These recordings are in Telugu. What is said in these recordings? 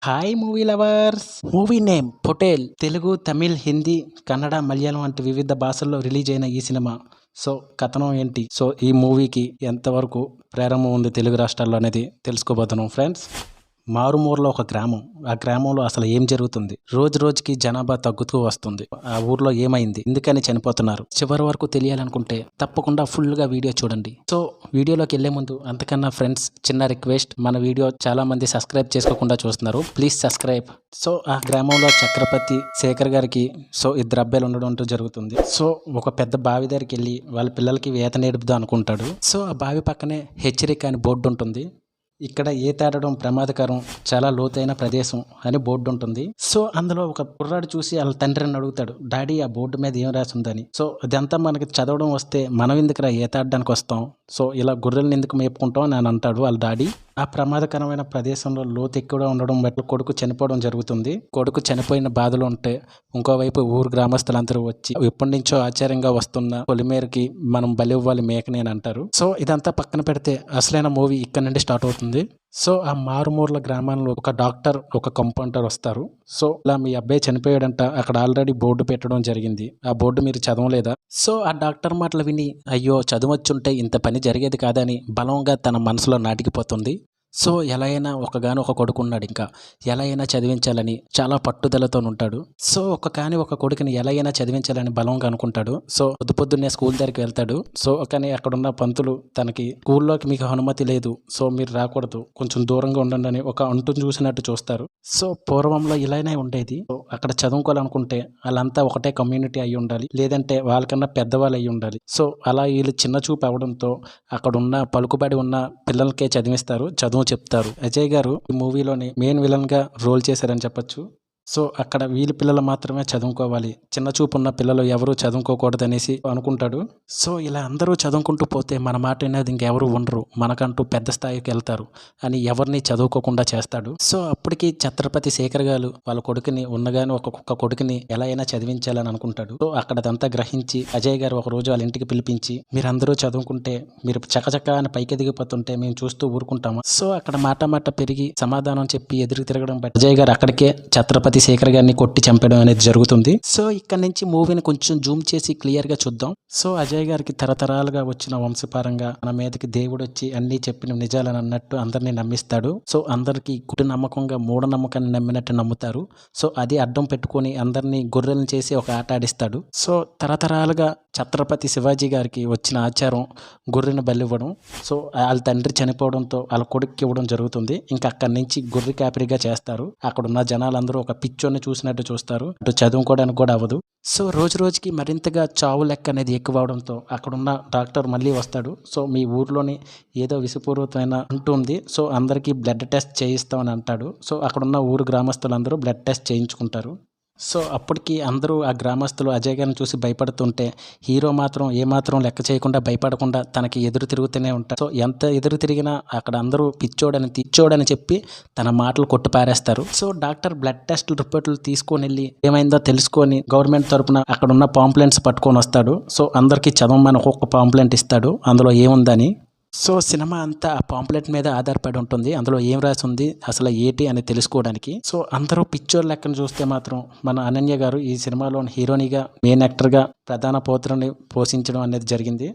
Hi movie lovers. Movie name Potel. Telugu, Tamil, Hindi, Kannada, Malayalam వంటి వివిధ భాషల్లో రిలీజ్ అయిన ఈ సినిమా. సో కథనం ఏంటి, సో ఈ మూవీకి ఎంతవరకు ప్రేరణ ఉంది తెలుగు రాష్ట్రాల్లో అనేది తెలుసుకోబోతున్నాం ఫ్రెండ్స్. మారుమూరలో ఒక గ్రామం. ఆ గ్రామంలో అసలు ఏం జరుగుతుంది, రోజు రోజుకి జనాభా తగ్గుతూ వస్తుంది. ఆ ఊర్లో ఏమైంది, ఎందుకని చనిపోతున్నారు, చివరి వరకు తెలియాలనుకుంటే తప్పకుండా ఫుల్ గా వీడియో చూడండి. సో వీడియోలోకి వెళ్లే ముందు అంతకన్నా ఫ్రెండ్స్ చిన్న రిక్వెస్ట్, మన వీడియో చాలా మంది సబ్స్క్రైబ్ చేసుకోకుండా చూస్తున్నారు, ప్లీజ్ సబ్స్క్రైబ్. సో ఆ గ్రామంలో చక్రపతి శేఖర్ గారికి ఇద్దరు అబ్బాయిలు ఉండడం అంటూ జరుగుతుంది. సో ఒక పెద్ద బావి దగ్గరికి వెళ్ళి వాళ్ళ పిల్లలకి ఈత నేర్పుదాం అనుకుంటాడు. సో ఆ బావి పక్కనే హెచ్చరిక అని బోర్డు ఉంటుంది. ఇక్కడ ఈతాడడం ప్రమాదకరం, చాలా లోతైన ప్రదేశం అని బోర్డు ఉంటుంది. సో అందులో ఒక కుర్రాడు చూసి వాళ్ళ తండ్రిని అడుగుతాడు, డాడీ ఆ బోర్డు మీద ఏం రాసి ఉందని. సో అదంతా మనకి చదవడం వస్తే మనం ఎందుకురా ఈతాడడానికి వస్తాం, సో ఇలా గొర్రెలను ఎందుకు మేపుకుంటాం అని అంటాడు వాళ్ళ డాడీ. ఆ ప్రమాదకరమైన ప్రదేశంలో లోతు ఎక్కువగా ఉండడం బట్టి కొడుకు చనిపోవడం జరుగుతుంది. కొడుకు చనిపోయిన బాధలో ఉంటే ఇంకోవైపు ఊరు గ్రామస్తులందరూ వచ్చి ఎప్పటి నుంచో ఆశ్చర్యంగా వస్తున్న పొలిమేరకి మనం బలి ఇవ్వాలి మేకని అని అంటారు. సో ఇదంతా పక్కన పెడితే అసలైన మూవీ ఇక్కడ నుండి స్టార్ట్ అవుతుంది. సో ఆ మారుమూర్ల గ్రామంలో ఒక డాక్టర్, ఒక కంపౌండర్ వస్తారు. సో ఇలా మీ అబ్బాయి చనిపోయాడంట, అక్కడ ఆల్రెడీ బోర్డు పెట్టడం జరిగింది, ఆ బోర్డు మీరు చదవలేదా. సో ఆ డాక్టర్ మాటలు విని అయ్యో చదవచ్చుంటే ఇంత పని జరిగేది కాదని బలంగా తన మనసులో నాటికిపోతుంది. సో ఎలా అయినా ఒక కొడుకు ఉన్నాడు, ఇంకా ఎలా అయినా చదివించాలని చాలా పట్టుదలతో ఉంటాడు. సో ఒక కొడుకుని ఎలా అయినా చదివించాలని బలంగా అనుకుంటాడు. సో పొద్దున్నే స్కూల్ దగ్గరికి వెళ్తాడు. సో కానీ అక్కడున్న పంతులు తనకి స్కూల్లోకి మీకు అనుమతి లేదు, సో మీరు రాకూడదు, కొంచెం దూరంగా ఉండండి అని ఒక అంటుని చూసినట్టు చూస్తారు. సో పూర్వంలో ఇలానే ఉండేది. సో అక్కడ చదువుకోవాలనుకుంటే వాళ్ళంతా ఒకటే కమ్యూనిటీ అయి ఉండాలి, లేదంటే వాళ్ళకన్నా పెద్దవాళ్ళు అయి ఉండాలి. సో అలా వీళ్ళు చిన్న చూపు అవడంతో అక్కడున్న పలుకుబడి ఉన్న పిల్లలకే చదివిస్తారు, చదువు చెప్తారు. అజయ్ గారు ఈ మూవీలోని మెయిన్ విలన్ గా రోల్ చేశారని చెప్పొచ్చు. సో అక్కడ వీళ్ళ పిల్లలు మాత్రమే చదువుకోవాలి, చిన్న చూపు ఉన్న పిల్లలు ఎవరు చదువుకోకూడదు అనేసి అనుకుంటాడు. సో ఇలా అందరూ చదువుకుంటూ పోతే మన మాట అనేది ఇంకెవరు ఉండరు, మనకంటూ పెద్ద స్థాయికి వెళ్తారు అని ఎవరిని చదువుకోకుండా చేస్తాడు. సో అప్పటికి ఛత్రపతి శేఖర్ గారు వాళ్ళ కొడుకుని ఉన్నగానే ఒక్కొక్క కొడుకుని ఎలా అయినా చదివించాలని అనుకుంటాడు. సో అక్కడదంతా గ్రహించి అజయ్ గారు ఒక రోజు వాళ్ళ ఇంటికి పిలిపించి, మీరందరూ చదువుకుంటే మీరు చకచకా అని పైకి ఎదిగిపోతుంటే మేము చూస్తూ ఊరుకుంటాము. సో అక్కడ మాట పెరిగి సమాధానం చెప్పి ఎదురు తిరగడం బట్టి అజయ్ గారు అక్కడికే ఛత్రపతి శేఖర్ గారిని కొట్టి చంపడం అనేది జరుగుతుంది. సో ఇక్కడ నుంచి మూవీని కొంచెం జూమ్ చేసి క్లియర్ గా చూద్దాం. సో అజయ్ గారికి తరతరాలుగా వచ్చిన వంశపారంగా మన మీదకి దేవుడు వచ్చి అన్ని చెప్పిన నిజాలని అన్నట్టు అందరినీ నమ్మిస్తాడు. సో అందరికి గుడి నమ్మకంగా మూఢనమ్మకాన్ని నమ్మినట్టు నమ్ముతారు. సో అది అడ్డం పెట్టుకొని అందరినీ గొర్రెలను చేసి ఒక ఆట ఆడిస్తాడు. సో తరతరాలుగా ఛత్రపతి శివాజీ గారికి వచ్చిన ఆచారం గొర్రెను బలివ్వడం. సో వాళ్ళ తండ్రి చనిపోవడంతో వాళ్ళ కొడుక్కి ఇవ్వడం జరుగుతుంది. ఇంకా అక్కడి నుంచి గొర్రె కాపరిగా చేస్తారు. అక్కడ ఉన్న జనాలందరూ ఒక పిచ్చోని చూసినట్టు చూస్తారు, అటు చదువుకోవడానికి కూడా అవ్వదు. సో రోజుకి మరింతగా చావు లెక్క అనేది ఎక్కువ అవడంతో అక్కడున్న డాక్టర్ మళ్ళీ వస్తాడు. సో మీ ఊర్లోని ఏదో విషపూరితమైన ఉంటుంది, సో అందరికీ బ్లడ్ టెస్ట్ చేయిస్తామని అంటాడు. సో అక్కడున్న ఊరు గ్రామస్తులందరూ బ్లడ్ టెస్ట్ చేయించుకుంటారు. సో అప్పటికి అందరూ ఆ గ్రామస్తులు అజయ్ గారిని చూసి భయపడుతుంటే హీరో మాత్రం ఏమాత్రం లెక్క చేయకుండా భయపడకుండా తనకి ఎదురు తిరుగుతూనే ఉంటారు. సో ఎంత ఎదురు తిరిగినా అక్కడ అందరూ పిచ్చోడని చెప్పి తన మాటలు కొట్టి పారేస్తారు. సో డాక్టర్ బ్లడ్ టెస్ట్ రిపోర్ట్లు తీసుకొని వెళ్ళి ఏమైందో తెలుసుకొని గవర్నమెంట్ తరపున అక్కడ ఉన్న పాంప్లెంట్స్ పట్టుకొని వస్తాడు. సో అందరికీ చదవమని ఒక్కొక్క పాంప్లెంట్ ఇస్తాడు, అందులో ఏముందని. సో సినిమా అంతా ఆ పాంప్లెట్ మీద ఆధారపడి ఉంటుంది, అందులో ఏం రాసి ఉంది అసలు ఏంటి అని తెలుసుకోవడానికి. సో అందరూ పిక్చర్ లెక్కను చూస్తే మాత్రం మన అనన్య గారు ఈ సినిమాలోని హీరోయిన్గా మెయిన్ యాక్టర్గా ప్రధాన పాత్రని పోషించడం అనేది జరిగింది.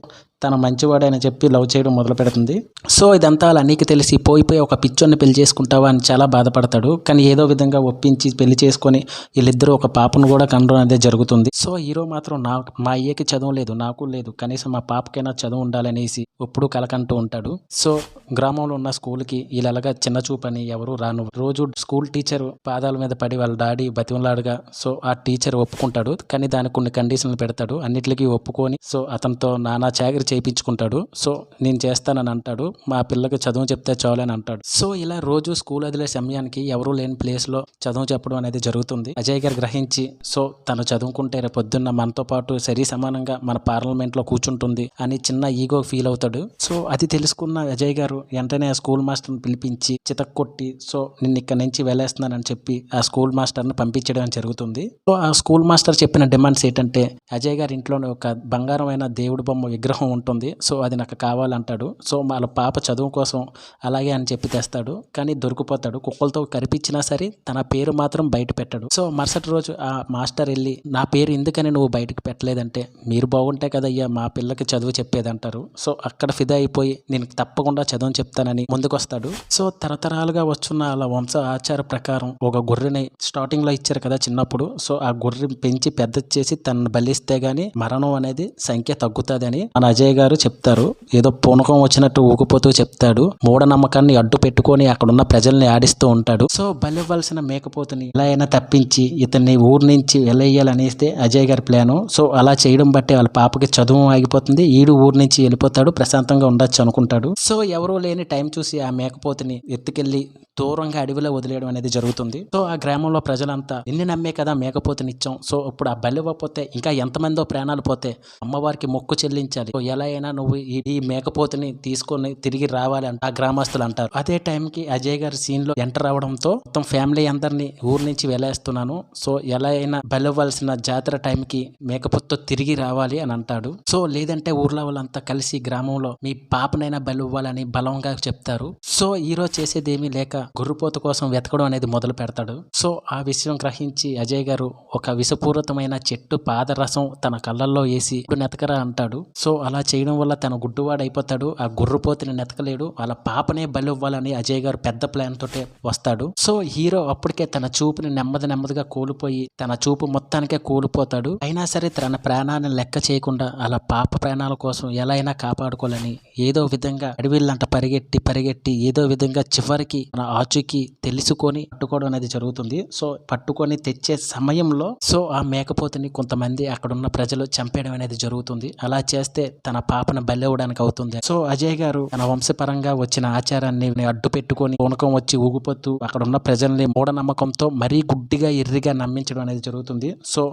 తన మంచివాడని చెప్పి లవ్ చేయడం మొదలు పెడుతుంది. సో ఇదంతా అలా నీకు తెలిసి పోయిపోయి ఒక పిచ్చోని పెళ్లి చేసుకుంటావా అని చాలా బాధపడతాడు. కానీ ఏదో విధంగా ఒప్పించి పెళ్లి చేసుకొని వీళ్ళిద్దరూ ఒక పాపను కూడా కనడం అనేది జరుగుతుంది. సో హీరో మాత్రం మా అయ్యకి చదువు లేదు, నాకు లేదు, కనీసం మా పాపకైనా చదువు ఉండాలనేసి ఎప్పుడు కలకంటూ ఉంటాడు. సో గ్రామంలో ఉన్న స్కూల్కి వీళ్ళగా చిన్న చూపని ఎవరు రాను. రోజు స్కూల్ టీచర్ పాదాల మీద పడి వాళ్ళ డాడీ బతిమలాడుగా సో ఆ టీచర్ ఒప్పుకుంటాడు. కానీ దానికి కొన్ని కండిషన్లు పెడతాడు, అన్నిటికీ ఒప్పుకొని సో అతనితో నానా చాకరీ చేయించుకుంటాడు. సో నేను చేస్తానని అంటాడు, మా పిల్లకి చదువు చెప్తే చాలని అంటాడు. సో ఇలా రోజు స్కూల్ వదిలే సమయానికి ఎవరూ లేని ప్లేస్ లో చదువు చెప్పడం అనేది జరుగుతుంది. అజయ్ గారు గ్రహించి సో తను చదువుకుంటే రేపు పొద్దున్న మనతో పాటు సరి సమానంగా మన పార్లమెంట్ లో కూర్చుంటుంది అని చిన్న ఈగో ఫీల్ అవుతాడు. సో అది తెలుసుకున్న అజయ్ గారు వెంటనే ఆ స్కూల్ మాస్టర్ని పిలిపించి చితక్కొట్టి సో నిన్ను ఇక్కడ నుంచి వెళ్ళేస్తున్నానని చెప్పి ఆ స్కూల్ మాస్టర్ని పంపించడం జరుగుతుంది. సో ఆ స్కూల్ మాస్టర్ చెప్పిన డిమాండ్స్ ఏంటంటే అజయ్ గారి ఇంట్లోనే ఒక బంగారమైన దేవుడి బొమ్మ విగ్రహం ఉంటుంది. సో అది నాకు కావాలంటాడు. సో వాళ్ళ పాప చదువు కోసం అలాగే అని చెప్పి తెస్తాడు. కానీ దొరికిపోతాడు. కుక్కలతో కరిపించినా సరే తన పేరు మాత్రం బయట పెట్టాడు. సో మరుసటి రోజు ఆ మాస్టర్ వెళ్ళి నా పేరు ఎందుకని నువ్వు బయటకు పెట్టలేదంటే మీరు బాగుంటే కదయ్యా మా పిల్లకి చదువు చెప్పేదంటారు. సో అక్కడ ఫిదా అయిపోయి నేను తప్పకుండా చదువు చెప్తానని ముందుకొస్తాడు. సో తరతరాలుగా వచ్చున్న అలా వంశ ఆచార ప్రకారం ఒక గొర్రెని స్టార్టింగ్ లో ఇచ్చారు కదా చిన్నప్పుడు. సో ఆ గొర్రె పెంచి పెద్ద చేసి తనను బలిస్తే గానీ మరణం అనేది సంఖ్య తగ్గుతుందని మన అజయ్ గారు చెప్తారు. ఏదో పూనకం వచ్చినట్టు ఊగిపోతూ చెప్తాడు. మూఢనమ్మకాన్ని అడ్డు పెట్టుకొని అక్కడున్న ప్రజల్ని ఆడిస్తూ ఉంటాడు. సో బలివ్వాల్సిన మేకపోతుని ఎలా అయినా తప్పించి ఇతన్ని ఊరి నుంచి వెళ్ళేయాలనేస్తే అజయ్ గారి ప్లాను. సో అలా చేయడం బట్టి వాళ్ళ పాపకి చదువు ఆగిపోతుంది. ఈడు ఊరి నుంచి వెళ్ళిపోతాడు. ప్రశాంతంగా ఉండొచ్చు అనుకుంటాడు. సో ఎవరూ లేని టైం చూసి ఆ మేకపోతుని ఎత్తుకెళ్లి దూరంగా అడవిలో వదిలేయడం అనేది జరుగుతుంది. సో ఆ గ్రామంలో ప్రజలంతా నిన్ను నమ్మే కదా మేకపోతునిచ్చాం. సో ఇప్పుడు ఆ బలి ఇవ్వకపోతే ఇంకా ఎంతమందో ప్రాణాలు పోతే అమ్మవారికి మొక్కు చెల్లించాలి. సో ఎలా అయినా నువ్వు ఈ మేకపోతుని తీసుకొని తిరిగి రావాలి అంటే ఆ గ్రామస్తులు అంటారు. అదే టైంకి అజయ్ గారి సీన్ లో ఎంటర్ అవడంతో మొత్తం ఫ్యామిలీ అందరినీ ఊరు నుంచి వెళ్ళేస్తున్నాను. సో ఎలా అయినా బలి ఇవ్వాల్సిన జాతర టైంకి మేకపోతుతో తిరిగి రావాలి అని అంటాడు. సో లేదంటే ఊర్లో వాళ్ళంతా కలిసి గ్రామంలో మీ పాపనైనా బలి ఇవ్వాలని బలంగా చెప్తారు. సో హీరో చేసేదేమీ లేక గుర్రుపోతు కోసం వెతకడం అనేది మొదలు పెడతాడు. సో ఆ విషయం గ్రహించి అజయ్ గారు ఒక విషపూరితమైన చెట్టు పాదరసం తన కళ్ళల్లో వేసి నెతకరా అంటాడు. సో అలా చేయడం వల్ల తన గుడ్డువాడైపోతాడు. ఆ గుర్రుపోతుని నెతకలేడు. వాళ్ళ పాపనే బలి ఇవ్వాలని అజయ్ గారు పెద్ద ప్లాన్ తోటే వస్తాడు. సో హీరో అప్పటికే తన చూపుని నెమ్మదిగా కోల్పోయి తన చూపు మొత్తానికే కోల్పోతాడు. అయినా సరే తన ప్రాణాన్ని లెక్క చేయకుండా అలా పాప ప్రాణాల కోసం ఎలా అయినా కాపాడుకోవాలని ఏదో విధంగా అడవిళ్ళంట పరిగెట్టి ఏదో విధంగా చివరికి తన ఆచూకీ తెలుసుకొని పట్టుకోవడం అనేది జరుగుతుంది. సో పట్టుకొని తెచ్చే సమయంలో సో ఆ మేకపోతుని కొంతమంది అక్కడున్న ప్రజలు చంపేయడం అనేది జరుగుతుంది. అలా చేస్తే తన పాపను బలి ఇవ్వడానికి అవుతుంది. సో అజయ్ గారు తన వంశపరంగా వచ్చిన ఆచారాన్ని అడ్డు పెట్టుకొని పూనకం వచ్చి ఊగిపోతూ అక్కడున్న ప్రజల్ని మూఢనమ్మకంతో మరీ గుడ్డిగా ఎర్రిగా నమ్మించడం అనేది జరుగుతుంది. సో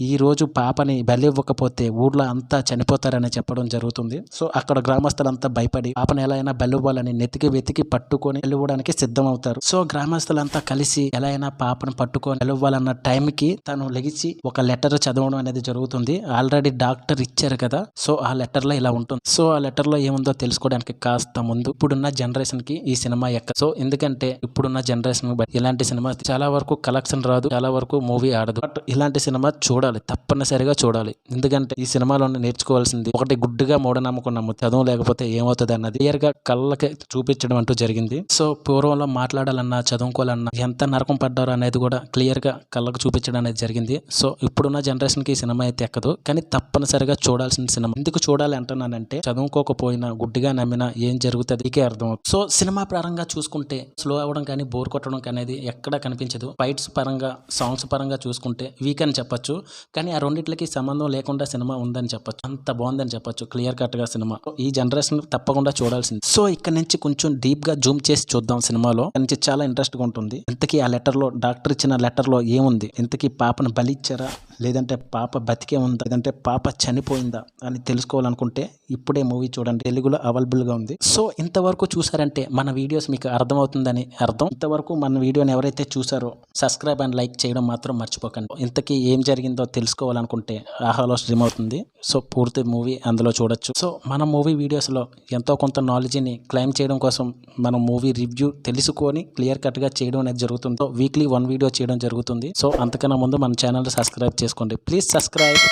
ఈ రోజు పాపని బలి ఇవ్వకపోతే ఊర్లో అంతా చనిపోతారని చెప్పడం జరుగుతుంది. సో అక్కడ గ్రామస్తులంతా భయపడి పాపను ఎలా అయినా బలి ఇవ్వాలని వెతికి పట్టుకొని బలి ఇవ్వడానికి సిద్ధమవుతారు. సో గ్రామస్తులంతా కలిసి ఎలా అయినా పాపను పట్టుకొని బలి ఇవ్వాలన్న టైంకి తను లెగిసి ఒక లెటర్ చదవడం అనేది జరుగుతుంది. ఆల్రెడీ డాక్టర్ ఇచ్చారు కదా. సో ఆ లెటర్ లో ఇలా ఉంటుంది. సో ఆ లెటర్ లో ఏముందో తెలుసుకోవడానికి కాస్త ముందు ఇప్పుడున్న జనరేషన్ కి ఈ సినిమా సో ఎందుకంటే ఇప్పుడున్న జనరేషన్ బట్టి ఇలాంటి సినిమా చాలా వరకు కలెక్షన్ రాదు, చాలా వరకు మూవీ ఆడదు. బట్ ఇలాంటి సినిమా చూడాలి, తప్పనిసరిగా చూడాలి. ఎందుకంటే ఈ సినిమాలో నేర్చుకోవాల్సింది ఒకటి గుడ్డుగా మూఢనమ్మకం చదువు లేకపోతే ఏమవుతుంది అన్నది క్లియర్ గా కళ్ళకి చూపించడం అంటూ జరిగింది. సో పూర్వంలో మాట్లాడాలన్నా చదువుకోవాలన్నా ఎంత నరకం పడ్డారో అనేది కూడా క్లియర్ గా కళ్ళకు చూపించడం అనేది జరిగింది. సో ఇప్పుడున్న జనరేషన్ కి ఈ సినిమా అయితే ఎక్కదు, కానీ తప్పనిసరిగా చూడాల్సిన సినిమా. ఎందుకు చూడాలి అంటున్నానంటే చదువుకోకపోయినా గుడ్డిగా నమ్మినా ఏం జరుగుతుంది ఇకే అర్థం. సో సినిమా పరంగా చూసుకుంటే స్లో అవ్వడం కానీ బోర్ కొట్టడం అనేది ఎక్కడ కనిపించదు. ఫైట్స్ పరంగా సాంగ్స్ పరంగా చూసుకుంటే వీక్ అని చెప్పొచ్చు, కానీ ఆ రెండింటికి సంబంధం లేకుండా సినిమా ఉందని చెప్పొచ్చు. అంత బాగుందని చెప్పొచ్చు క్లియర్ కట్ గా సినిమా. ఈ జనరేషన్ తప్పకుండా చూడాల్సింది. సో ఇక్కడ నుంచి కొంచెం డీప్ గా జూమ్ చేసి చూద్దాం సినిమాలో. నుంచి చాలా ఇంట్రెస్ట్ గా ఉంటుంది. ఇంతకీ ఆ లెటర్ లో డాక్టర్ ఇచ్చిన లెటర్ లో ఏముంది, ఇంతకీ పాపను బలి ఇచ్చారా లేదంటే పాప బతికే ఉందా లేదంటే పాప చనిపోయిందా అని తెలుసుకోవాలనుకుంటే ఇప్పుడే మూవీ చూడండి. తెలుగులో అవైలబుల్ గా ఉంది. సో ఇంతవరకు చూసారంటే మన వీడియోస్ మీకు అర్థమవుతుందని అర్థం. ఇంతవరకు మన వీడియోని ఎవరైతే చూసారో సబ్స్క్రైబ్ అండ్ లైక్ చేయడం మాత్రం మర్చిపోకండి. ఇంతకీ ఏం జరిగిందో తెలుసుకోవాలనుకుంటే ఆహాలో స్ట్రీమ్ అవుతుంది. సో పూర్తి మూవీ అందులో చూడొచ్చు. సో మన మూవీ వీడియోస్ లో ఎంతో కొంత నాలెడ్జ్ ని క్లైమ్ చేయడం కోసం మనం మూవీ రివ్యూ తెలుసుకొని క్లియర్ కట్ గా చేయడం అనేది జరుగుతుంది. సో వీక్లీ 1 వీడియో చేయడం జరుగుతుంది. సో అంతకన్నా ముందు మన ఛానల్ సబ్స్క్రైబ్ చేసుకోండి. Please subscribe.